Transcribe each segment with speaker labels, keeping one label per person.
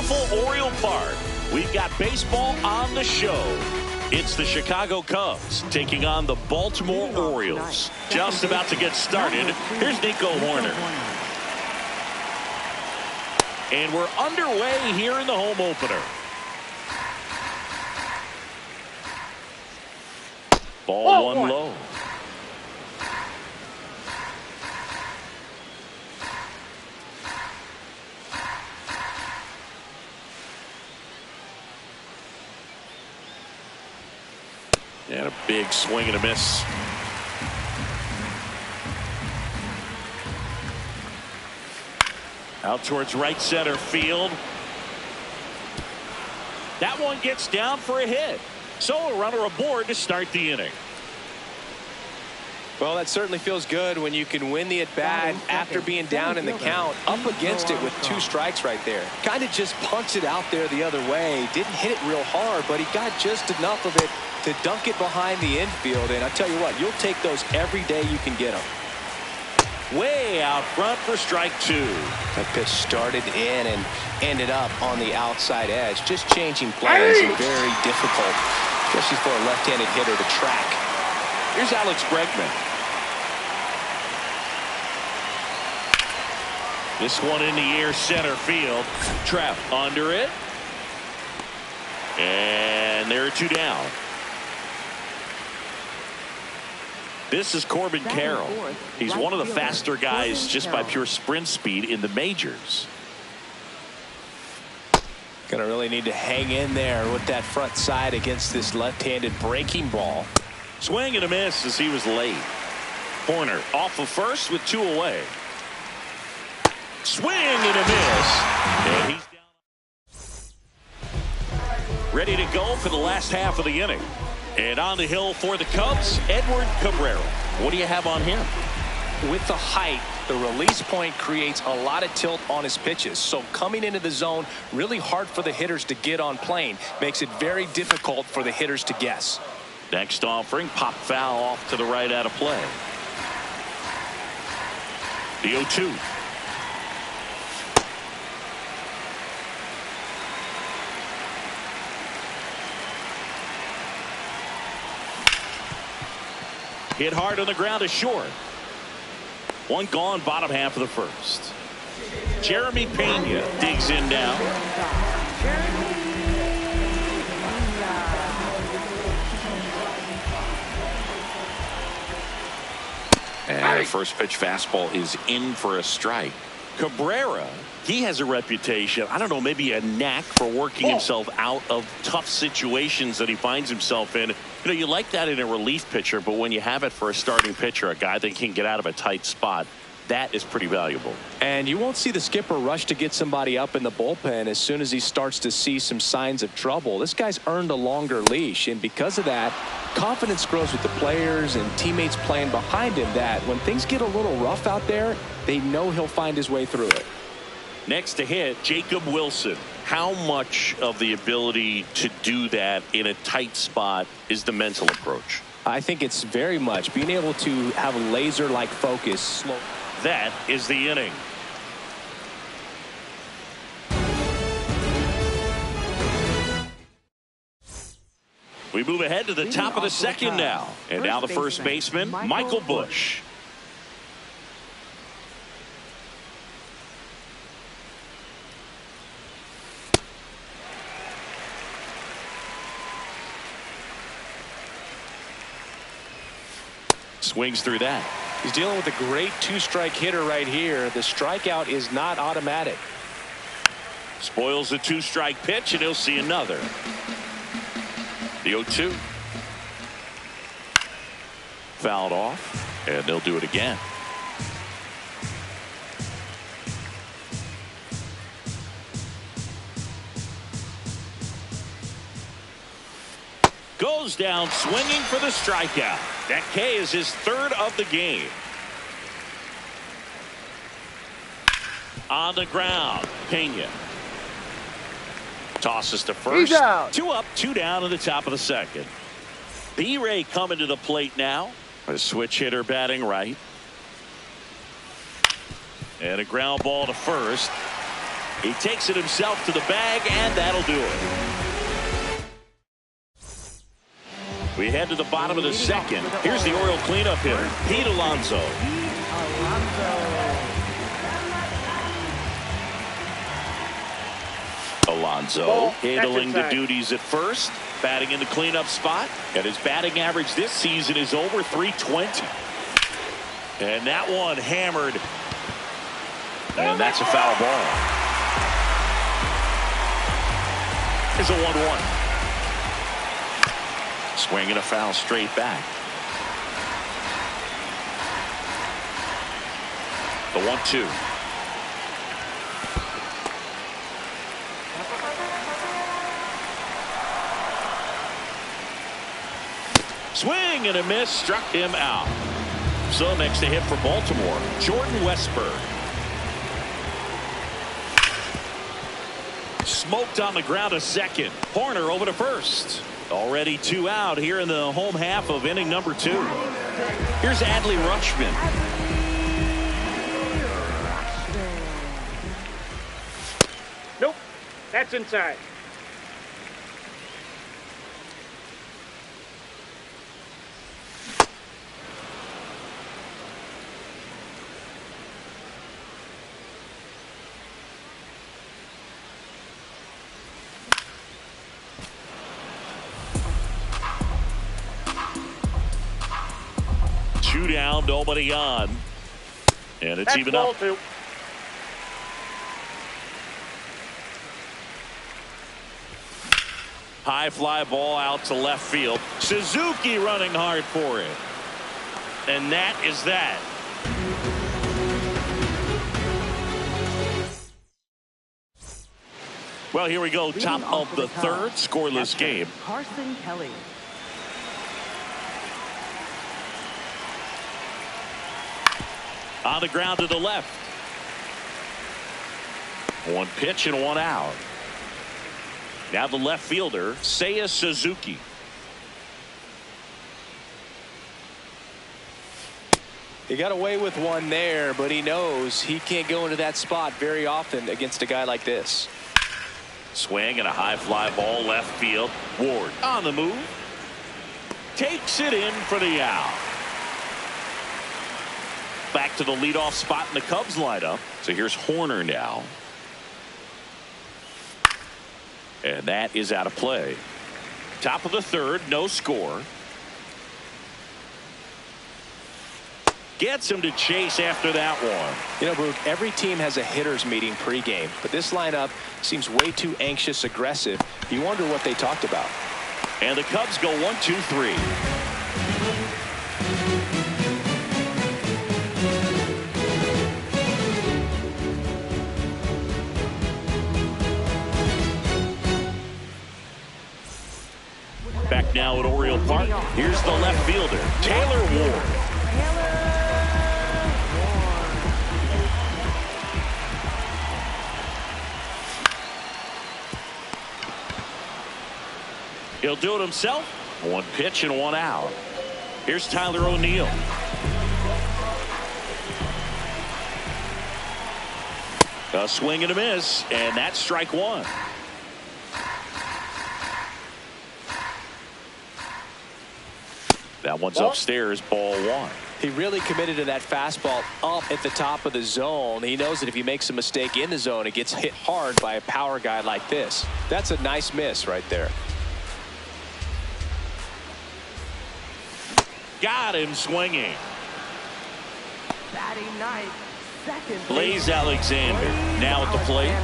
Speaker 1: beautiful Oriole Park. We've got baseball on the show. It's the Chicago Cubs taking on the Baltimore Orioles. Just about to get started. Here's Nico Horner. And we're underway here in the home opener. Ball one low. And a big swing and a miss. Out towards right center field. That one gets down for a hit. So a runner aboard to start the inning.
Speaker 2: Well, that certainly feels good when you can win the at-bat after being down in the count. Up against it with 2 strikes right there. Kind of just punched it out there the other way. Didn't hit it real hard, but he got just enough of it to dunk it behind the infield. And I tell you what, you'll take those every day you can get them.
Speaker 1: Way out front for strike 2.
Speaker 2: That pitch started in and ended up on the outside edge. Just changing plans is very difficult, especially for a left-handed hitter to track.
Speaker 1: Here's Alex Bregman. This one in the air center field. Trap under it. And there are 2 down. This is Corbin Carroll. He's one of the faster guys just by pure sprint speed in the majors.
Speaker 2: Gonna really need to hang in there with that front side against this left-handed breaking ball.
Speaker 1: Swing and a miss as he was late. Horner off of first with 2 away. Swing and a miss. And he's down. Ready to go for the last half of the inning. And on the hill for the Cubs, Edward Cabrera. What do you have on him?
Speaker 2: With the height, the release point creates a lot of tilt on his pitches. So coming into the zone, really hard for the hitters to get on plane. Makes it very difficult for the hitters to guess.
Speaker 1: Next offering, pop foul off to the right out of play. The 0-2. Hit hard on the ground to short. One gone, bottom half of the first. Jeremy Pena digs in now. And the first pitch fastball is in for a strike. Cabrera, he has a reputation, I don't know, maybe a knack for working himself out of tough situations that he finds himself in. You know, you like that in a relief pitcher, but when you have it for a starting pitcher, a guy that can get out of a tight spot, that is pretty valuable.
Speaker 2: And you won't see the skipper rush to get somebody up in the bullpen as soon as he starts to see some signs of trouble. This guy's earned a longer leash, and because of that, confidence grows with the players and teammates playing behind him that when things get a little rough out there, they know he'll find his way through it.
Speaker 1: Next to hit, Jacob Wilson. How much of the ability to do that in a tight spot is the mental approach?
Speaker 2: I think it's very much being able to have a laser-like focus.
Speaker 1: That is the inning. We move ahead to the top of the second now. And now the first baseman, Michael Busch. Swings through that.
Speaker 2: He's dealing with a great 2-strike hitter right here. The strikeout is not automatic.
Speaker 1: Spoils the 2-strike pitch, and he'll see another. The 0-2. Fouled off, and they'll do it again. Goes down swinging for the strikeout. That K is his 3rd of the game. On the ground, Pena tosses to first. 2 up, 2 down in the top of the second. B-Ray coming to the plate now. A switch hitter batting right. And a ground ball to first. He takes it himself to the bag, and that'll do it. We head to the bottom of the second. Here's the Oriole cleanup hitter, Pete Alonso. Alonso handling the duties at first, batting in the cleanup spot, and his batting average this season is over .320. And that one hammered, and that's a foul ball. It's a 1-1. Swinging a foul straight back. The 1-2. Swing and a miss, struck him out. So next to hit for Baltimore, Jordan Westburg. Smoked on the ground to second. Horner over to first. Already 2 out here in the home half of inning number 2. Here's Adley Rutschman.
Speaker 3: Nope, that's inside.
Speaker 1: Two down, nobody on. And it's even up.
Speaker 3: Two.
Speaker 1: High fly ball out to left field. Suzuki running hard for it. And that is that. Well, here we go. Top of the third. Scoreless game.
Speaker 4: Carson Kelly.
Speaker 1: On the ground to the left. One pitch and 1 out. Now the left fielder, Seiya Suzuki.
Speaker 2: He got away with one there, but he knows he can't go into that spot very often against a guy like this.
Speaker 1: Swing and a high fly ball left field. Ward on the move. Takes it in for the out. Back to the leadoff spot in the Cubs lineup. So here's Horner now. And that is out of play. Top of the third, no score. Gets him to chase after that one.
Speaker 2: You know, Boog, every team has a hitters meeting pregame, but this lineup seems way too anxious, aggressive. You wonder what they talked about.
Speaker 1: And the Cubs go 1-2-3. Back now at Oriole Park. Here's the left fielder, Taylor Ward. He'll do it himself. One pitch and 1 out. Here's Tyler O'Neill. A swing and a miss, and that's strike 1. That one's upstairs, ball 1.
Speaker 2: He really committed to that fastball up at the top of the zone. He knows that if he makes a mistake in the zone, it gets hit hard by a power guy like this. That's a nice miss right there.
Speaker 1: Got him swinging.
Speaker 4: Batting ninth, second.
Speaker 1: Blaze Alexander now at the plate.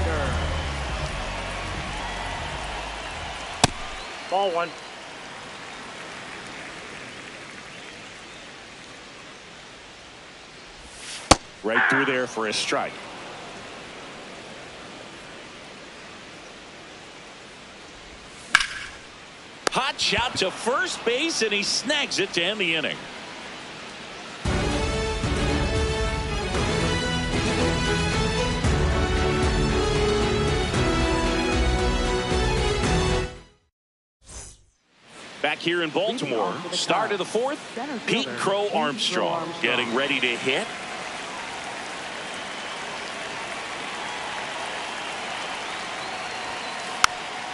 Speaker 3: Ball 1.
Speaker 1: Right through there for a strike. Hot shot to first base, and he snags it to end the inning. Back here in Baltimore, start of the fourth, Pete Crow Armstrong getting ready to hit.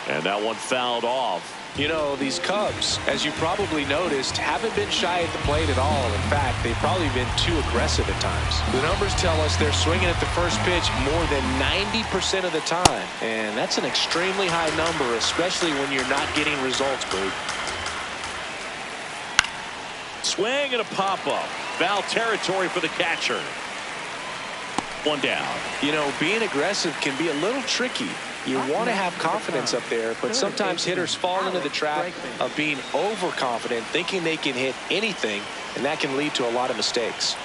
Speaker 1: And that one fouled off.
Speaker 2: You know, these Cubs, as you probably noticed, haven't been shy at the plate at all. In fact, they've probably been too aggressive at times. The numbers tell us they're swinging at the first pitch more than 90% of the time. And that's an extremely high number, especially when you're not getting results, Boog.
Speaker 1: Swing and a pop-up. Foul territory for the catcher. One down.
Speaker 2: You know, being aggressive can be a little tricky. You want to have confidence up there, but sometimes hitters fall into the trap of being overconfident, thinking they can hit anything, and that can lead to a lot of mistakes.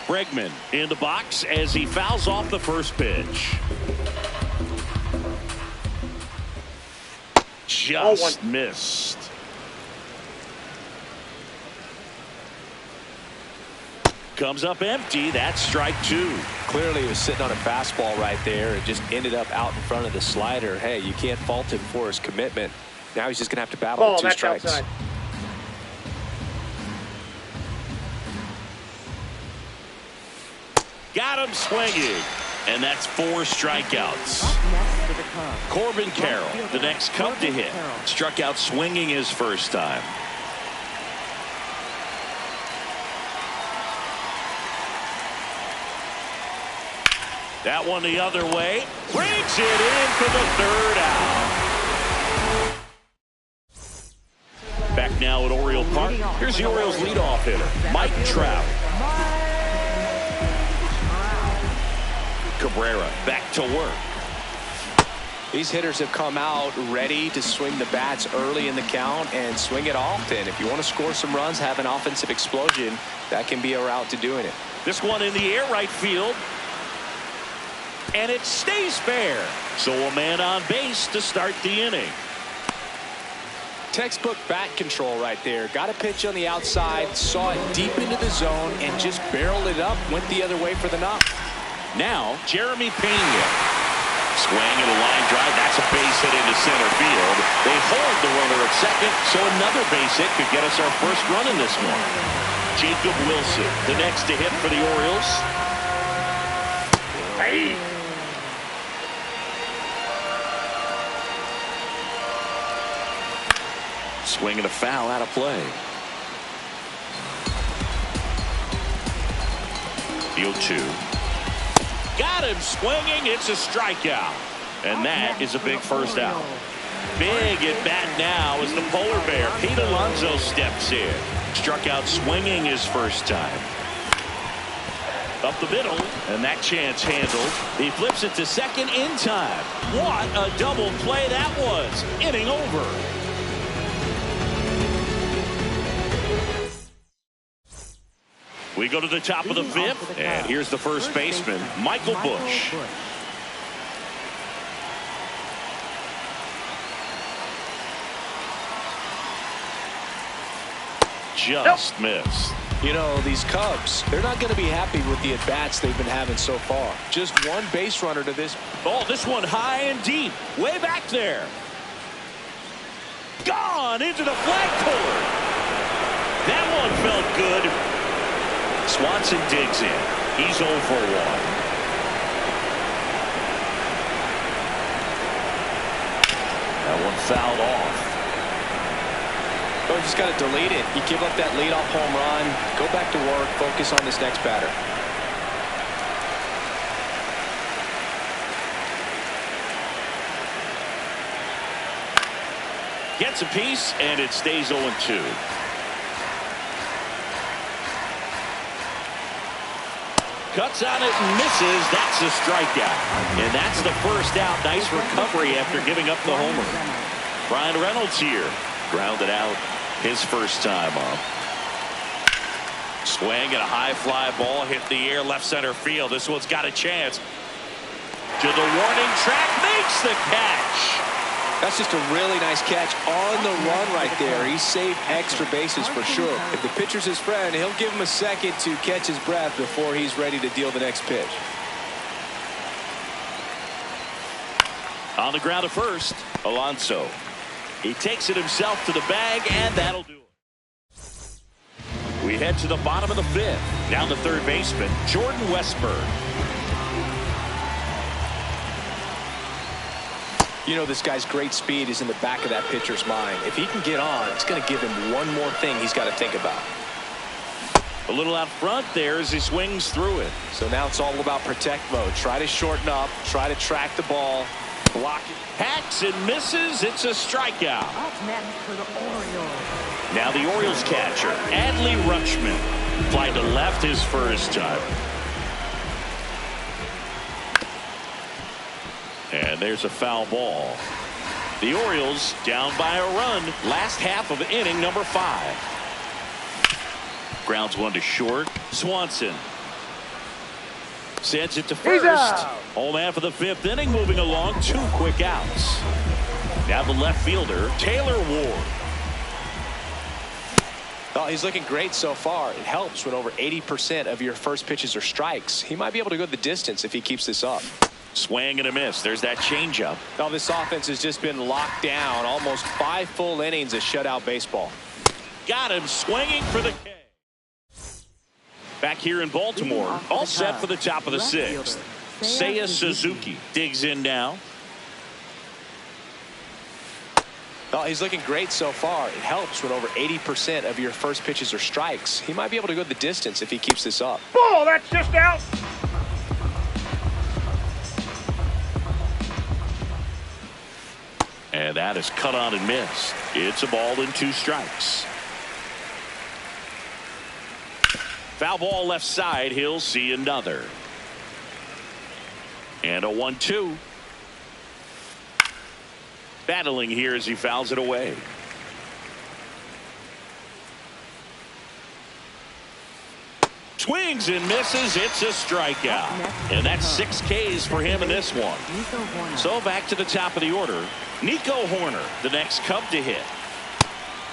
Speaker 1: Bregman in the box as he fouls off the first pitch. Just missed. Comes up empty. That's strike two.
Speaker 2: Clearly, he was sitting on a fastball right there. It just ended up out in front of the slider. Hey, you can't fault him for his commitment. Now he's just going to have to battle with two strikes.
Speaker 3: Outside.
Speaker 1: Got him swinging. And that's 4 strikeouts. Corbin Carroll, the next Cub to hit. Struck out swinging his first time. That one the other way. Brings it in for the third out. Back now at Oriole Park. Here's the Orioles leadoff hitter, Mike Trout. Cabrera back to work.
Speaker 2: These hitters have come out ready to swing the bats early in the count and swing it often. If you want to score some runs, have an offensive explosion, that can be a route to doing it.
Speaker 1: This one in the air, right field. And it stays fair. So a man on base to start the inning.
Speaker 2: Textbook bat control right there. Got a pitch on the outside, saw it deep into the zone, and just barreled it up, went the other way for the knock.
Speaker 1: Now, Jeremy Pena. Swing and a line drive. That's a base hit into center field. They hold the runner at second, so another base hit could get us our first run in this one. Jacob Wilson, the next to hit for the Orioles. Hey! Swing and a foul out of play. Field 2. Got him swinging. It's a strikeout. And that is a big first out. Big at bat now as the polar bear, Pete Alonso, steps in. Struck out swinging his first time. Up the middle, and that chance handled. He flips it to second in time. What a double play that was. Inning over. We go to the top of the fifth, and here's the first baseman, Michael Busch. Just missed.
Speaker 2: You know, these Cubs, they're not going to be happy with the at-bats they've been having so far. Just one base runner to this.
Speaker 1: Oh, this one high and deep, way back there. Gone into the flagpole. That one felt good. Swanson digs in. He's 0 for 1. That one fouled off.
Speaker 2: Oh, just got to delete it. You give up that leadoff home run. Go back to work. Focus on this next batter.
Speaker 1: Gets a piece, and it stays 0-2. Cuts on it and misses. That's a strikeout. And that's the first out. Nice recovery after giving up the homer. Brian Reynolds here. Grounded out his first time up. Swing and a high fly ball hit the air left center field. This one's got a chance. To the warning track, makes the catch.
Speaker 2: That's just a really nice catch on the run right there. He saved extra bases for sure. If the pitcher's his friend, he'll give him a second to catch his breath before he's ready to deal the next pitch.
Speaker 1: On the ground at first, Alonso. He takes it himself to the bag, and that'll do it. We head to the bottom of the fifth. Down to third baseman, Jordan Westburg.
Speaker 2: You know, this guy's great speed is in the back of that pitcher's mind. If he can get on, it's going to give him one more thing he's got to think about.
Speaker 1: A little out front there as he swings through it.
Speaker 2: So now it's all about protect mode. Try to shorten up, try to track the ball, block it.
Speaker 1: Hacks and misses. It's a strikeout.
Speaker 4: Up next for the Orioles.
Speaker 1: Now the Orioles catcher, Adley Rutschman, fly to left his first time. And there's a foul ball. The Orioles down by a run. Last half of inning number 5. Grounds one to short. Swanson sends it to first. Home half of the 5th inning, moving along. 2 quick outs. Now the left fielder, Taylor Ward.
Speaker 2: Oh, he's looking great so far. It helps when over 80% of your first pitches are strikes. He might be able to go the distance if he keeps this up.
Speaker 1: Swing and a miss. There's that changeup.
Speaker 2: Now this offense has just been locked down. Almost 5 full innings of shutout baseball.
Speaker 1: Got him swinging for the K. Back here in Baltimore, all set for the top of the 6th. Seiya Suzuki digs in now.
Speaker 2: Oh, he's looking great so far. It helps when over 80% of your first pitches are strikes. He might be able to go the distance if he keeps this up.
Speaker 3: Ball, that's just out.
Speaker 1: And that is cut on and missed. It's a ball and 2 strikes. Foul ball left side. He'll see another. And a 1-2. Battling here as he fouls it away. Swings and misses. It's a strikeout. And that's 6 Ks for him in this one. So back to the top of the order. Nico Horner, the next Cub to hit.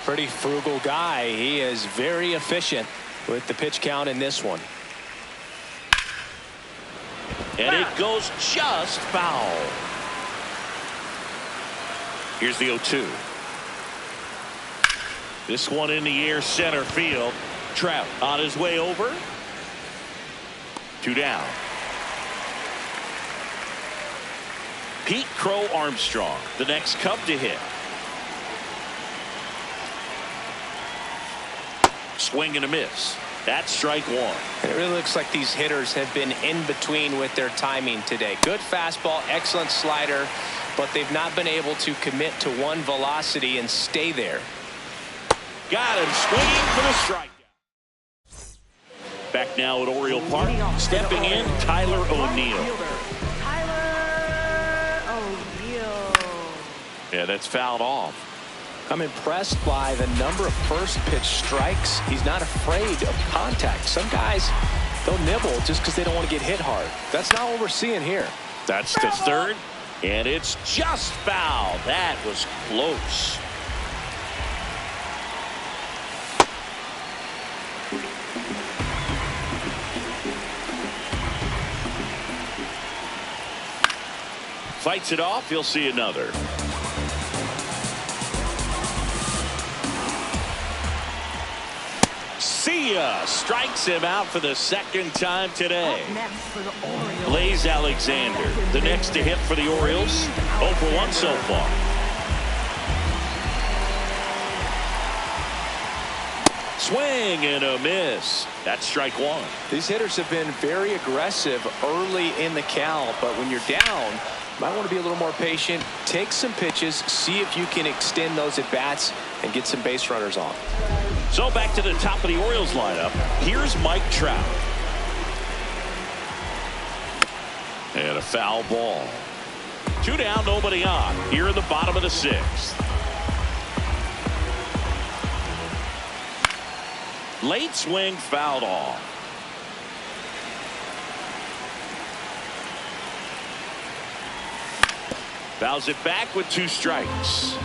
Speaker 2: Pretty frugal guy. He is very efficient with the pitch count in this one.
Speaker 1: And it goes just foul. Here's the 0-2. This one in the air, center field. Trout on his way over. 2 down. Pete Crow Armstrong, the next Cub to hit. Swing and a miss. That's strike 1.
Speaker 2: And it really looks like these hitters have been in between with their timing today. Good fastball, excellent slider, but they've not been able to commit to one velocity and stay there.
Speaker 1: Got him swinging for the strikeout. Back now at Oriole Park, stepping in, Tyler O'Neill. Yeah, that's fouled off.
Speaker 2: I'm impressed by the number of first pitch strikes. He's not afraid of contact. Some guys, they'll nibble just because they don't want to get hit hard. That's not what we're seeing here.
Speaker 1: That's to third, and it's just foul. That was close. Fights it off. You'll see another. Seiya strikes him out for the 2nd time today. Blaze Alexander, the next to hit for the Orioles. 0 for 1 so far. Swing and a miss. That's strike 1.
Speaker 2: These hitters have been very aggressive early in the count, but when you're down, you might want to be a little more patient. Take some pitches, see if you can extend those at bats and get some base runners on.
Speaker 1: So back to the top of the Orioles lineup. Here's Mike Trout. And a foul ball. 2 down, nobody on. Here in the bottom of the 6th. Late swing fouled off. Fouls it back with 2 strikes.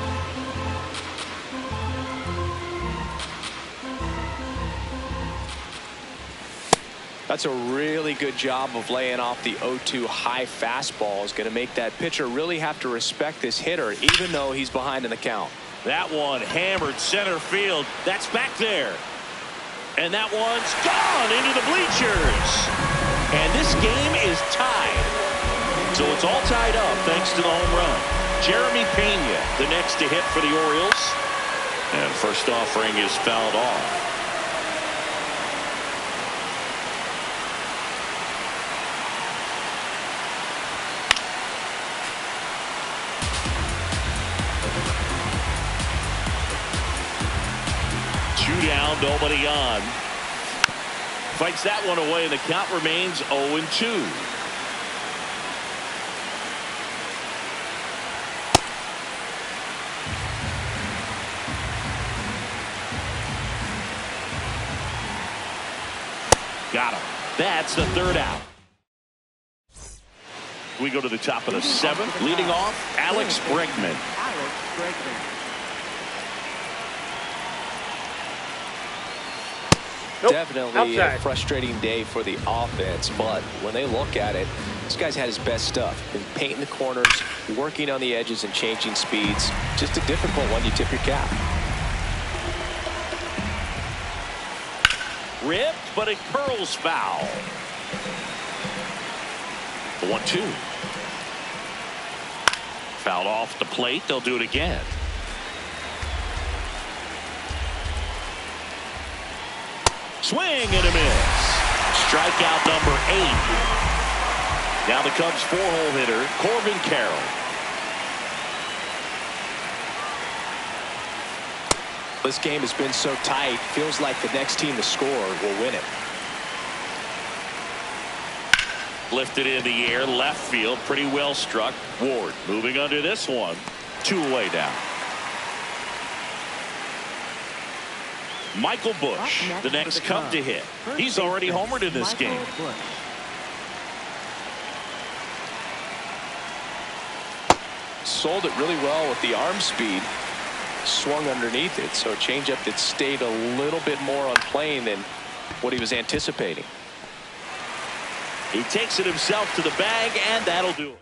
Speaker 2: That's a really good job of laying off the 0-2 high fastball. Is going to make that pitcher really have to respect this hitter, even though he's behind in the count.
Speaker 1: That one hammered center field. That's back there. And that one's gone into the bleachers. And this game is tied. So it's all tied up thanks to the home run. Jeremy Pena, the next to hit for the Orioles. And first offering is fouled off. Two down, nobody on. Fights that one away, and the count remains 0-2. Got him. That's the third out. We go to the top of the seventh. Leading off, Alex Bregman.
Speaker 3: Nope.
Speaker 2: Definitely a
Speaker 3: Outside.
Speaker 2: frustrating day for the offense, but when they look at it, this guy's had his best stuff. Been painting the corners, working on the edges and changing speeds. Just a difficult one. You tip your cap.
Speaker 1: Ripped, but it curls foul. The 1-2. Fouled off the plate. They'll do it again. Swing and a miss. Strikeout number 8. Now the Cubs' 4-hole hitter, Corbin Carroll.
Speaker 2: This game has been so tight. Feels like the next team to score will win it.
Speaker 1: Lifted in the air, left field, pretty well struck. Ward moving under this one. 2 away now. Michael Busch, the next Cub to hit. He's already homered in this game.
Speaker 2: Sold it really well with the arm speed. Swung underneath it, so a changeup that stayed a little bit more on plane than what he was anticipating.
Speaker 1: He takes it himself to the bag, and that'll do it.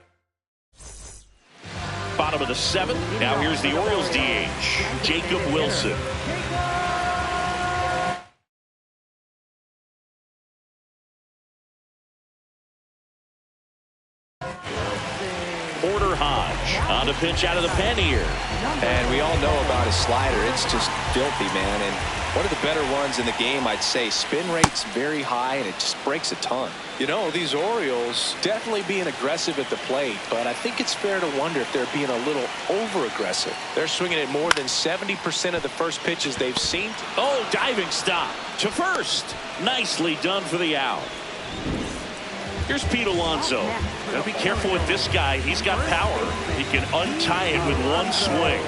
Speaker 1: Bottom of the 7th. Now here's the Orioles DH, Jacob Wilson. Porter Hodge on the pitch out of the pen here.
Speaker 2: And we all know about his slider. It's just filthy, man. And one of the better ones in the game, I'd say. Spin rate's very high, and it just breaks a ton. You know, these Orioles definitely being aggressive at the plate, but I think it's fair to wonder if they're being a little over-aggressive. They're swinging at more than 70% of the first pitches they've seen.
Speaker 1: Oh, diving stop to first. Nicely done for the out. Here's Pete Alonso. Gotta be careful with this guy. He's got power. He can untie it with one swing.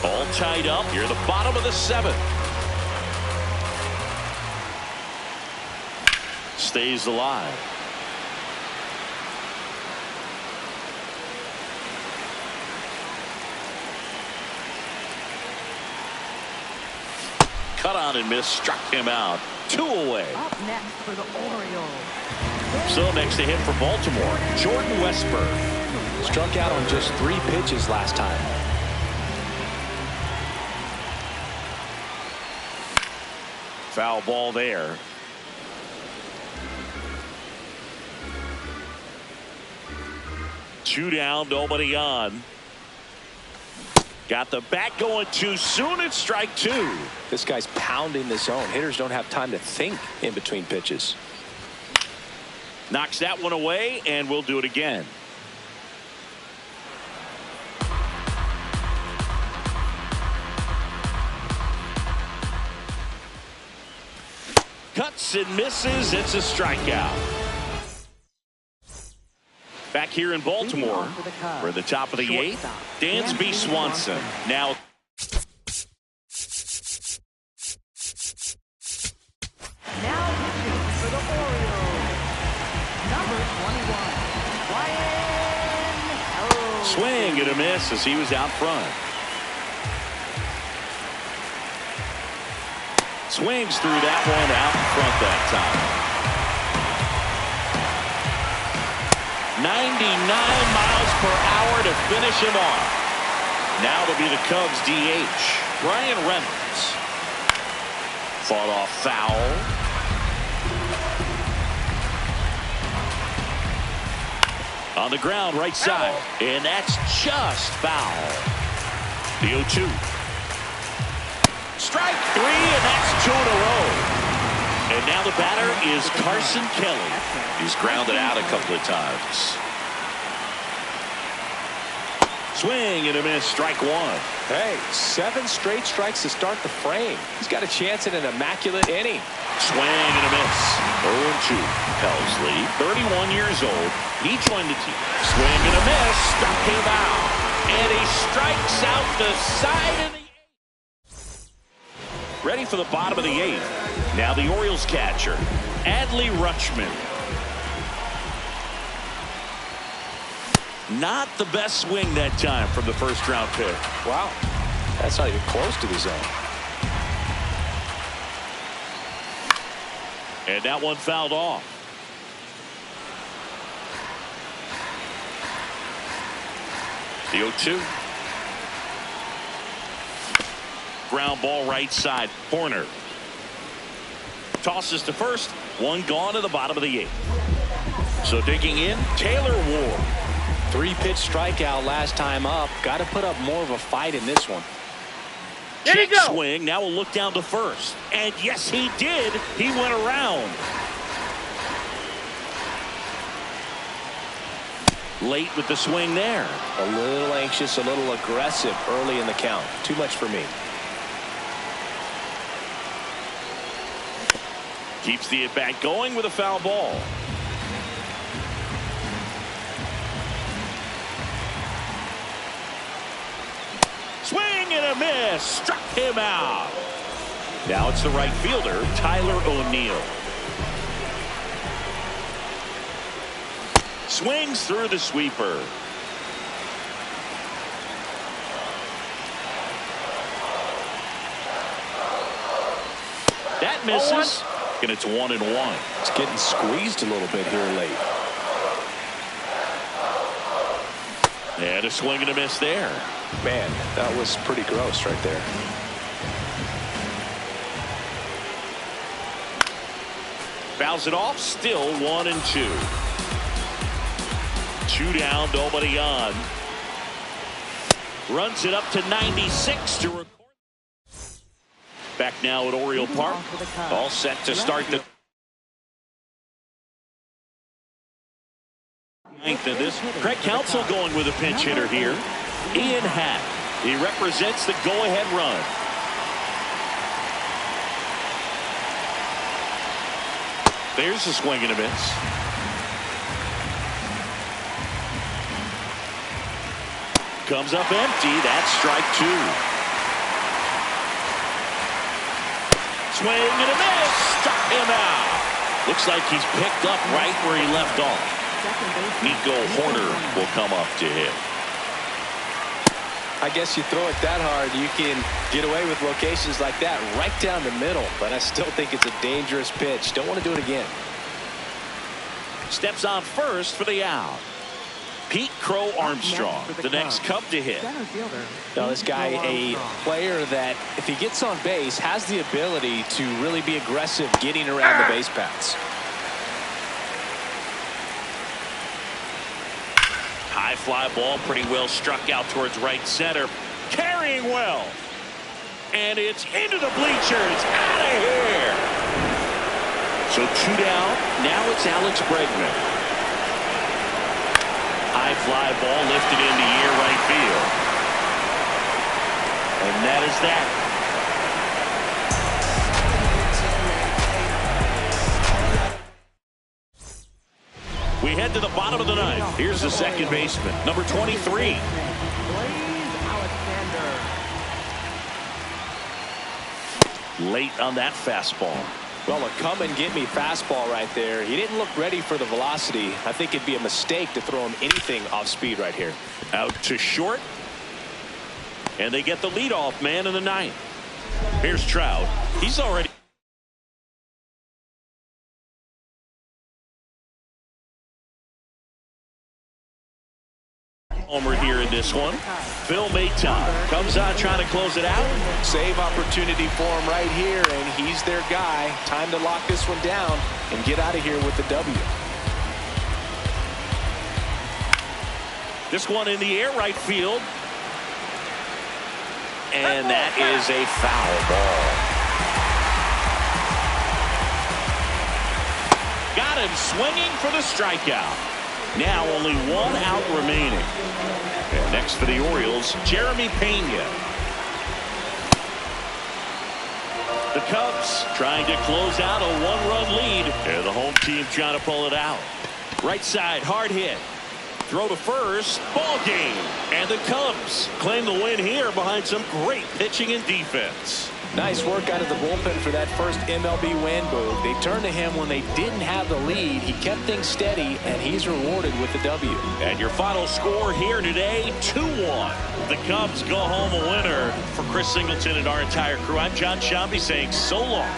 Speaker 1: All tied up. You're the bottom of the 7th. Stays alive. Cut on and miss, struck him out. 2 away.
Speaker 4: Up next for the Orioles.
Speaker 1: So next to hit for Baltimore, Jordan Westburg.
Speaker 2: Struck out on just 3 pitches last time.
Speaker 1: Foul ball there. Two down, nobody on. Got the bat going too soon. It's strike 2.
Speaker 2: This guy's pounding the zone. Hitters don't have time to think in between pitches.
Speaker 1: Knocks that one away, and we'll do it again. Cuts and misses. It's a strikeout. Back here in Baltimore, we're at the top of the 8th. Dansby Swanson. Now
Speaker 4: pitching for the Orioles. Number 21,
Speaker 1: swing and a miss as he was out front. Swings through that one out in front that time. 99 miles per hour to finish him off. Now to be the Cubs DH, Brian Reynolds. Fought off foul. On the ground, right side. And that's just foul. The 0-2. Strike 3, and that's 2 in a row. And now the batter is Carson Kelly. He's grounded out a couple of times. Swing and a miss, strike 1.
Speaker 2: Hey, 7 straight strikes to start the frame. He's got a chance at an immaculate inning.
Speaker 1: Swing and a miss. 0-2. Helsley, 31 years old. He joined the team. Swing and a miss, struck him out. And he strikes out the side of the 8th. Ready for the bottom of the 8th. Now the Orioles catcher, Adley Rutschman. Not the best swing that time from the first round pick.
Speaker 2: Wow, that's not even close to the zone.
Speaker 1: And that one fouled off. The 0-2. Ground ball right side. Horner tosses to first. One gone to the bottom of the 8th. So digging in, Taylor Ward.
Speaker 2: 3-pitch strikeout last time up. Got to put up more of a fight in this one.
Speaker 3: There you
Speaker 1: Check
Speaker 3: go.
Speaker 1: swing. Now we'll look down to first. And yes, he did. He went around. Late with the swing there.
Speaker 2: A little anxious, a little aggressive early in the count. Too much for me.
Speaker 1: Keeps the at-bat going with a foul ball. Swing and a miss. Struck him out. Now it's the right fielder, Tyler O'Neill. Swings through the sweeper. That misses. And it's 1-1.
Speaker 2: It's getting squeezed a little bit here late.
Speaker 1: And a swing and a miss there.
Speaker 2: Man, that was pretty gross right there.
Speaker 1: Fouls it off. Still 1-2. 2 down, nobody on. Runs it up to 96 to record. Back now at Oriole Park. All set to start the 9th of this. Craig Counsell going with a pinch hitter here. Ian Happ. He represents the go-ahead run. There's a swing and a miss. Comes up empty. That's strike 2. Swing and a miss. Struck him out. Looks like he's picked up right where he left off. Nico Horner will come up to hit.
Speaker 2: I guess you throw it that hard, you can get away with locations like that right down the middle. But I still think it's a dangerous pitch. Don't want to do it again.
Speaker 1: Steps on first for the out. Pete Crow Armstrong, the next Cub to hit.
Speaker 2: Now this guy, a player that if he gets on base has the ability to really be aggressive getting around the base paths.
Speaker 1: High fly ball, pretty well struck out towards right center. Carrying well. And it's into the bleachers. Out of here. So 2 down. Now it's Alex Bregman. High fly ball lifted into near right field. And that is that. We head to the bottom of the 9th. Here's the second baseman, number 23. Late on that fastball.
Speaker 2: Well, a come and get me fastball right there. He didn't look ready for the velocity. I think it'd be a mistake to throw him anything off speed right here.
Speaker 1: Out to short. And they get the leadoff man in the 9th. Here's Trout. He's already this one. Phil Mayton comes on trying to close it out.
Speaker 2: Save opportunity for him right here, and he's their guy. Time to lock this one down and get out of here with the W.
Speaker 1: This one in the air, right field. And that is a foul ball. Got him swinging for the strikeout. Now only one out remaining. And next for the Orioles, Jeremy Pena. The Cubs trying to close out a one-run lead. And the home team trying to pull it out. Right side, hard hit. Throw to first, ball game. And the Cubs claim the win here behind some great pitching and defense.
Speaker 2: Nice work out of the bullpen for that first MLB win, Boog. They turned to him when they didn't have the lead. He kept things steady, and he's rewarded with the W.
Speaker 1: And your final score here today, 2-1. The Cubs go home a winner. For Chris Singleton and our entire crew, I'm John Shambi saying so long.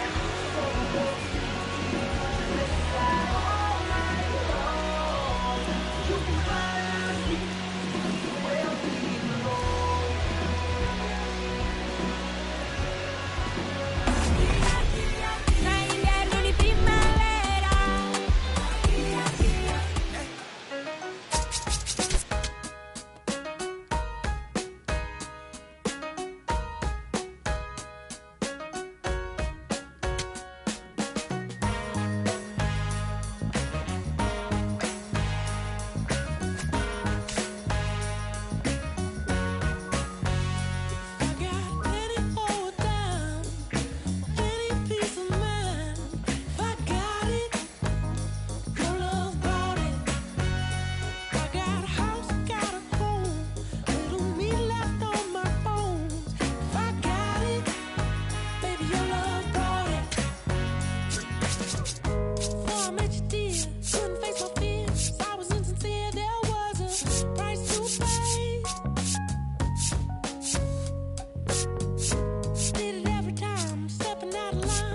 Speaker 5: Did it every time, stepping out of line.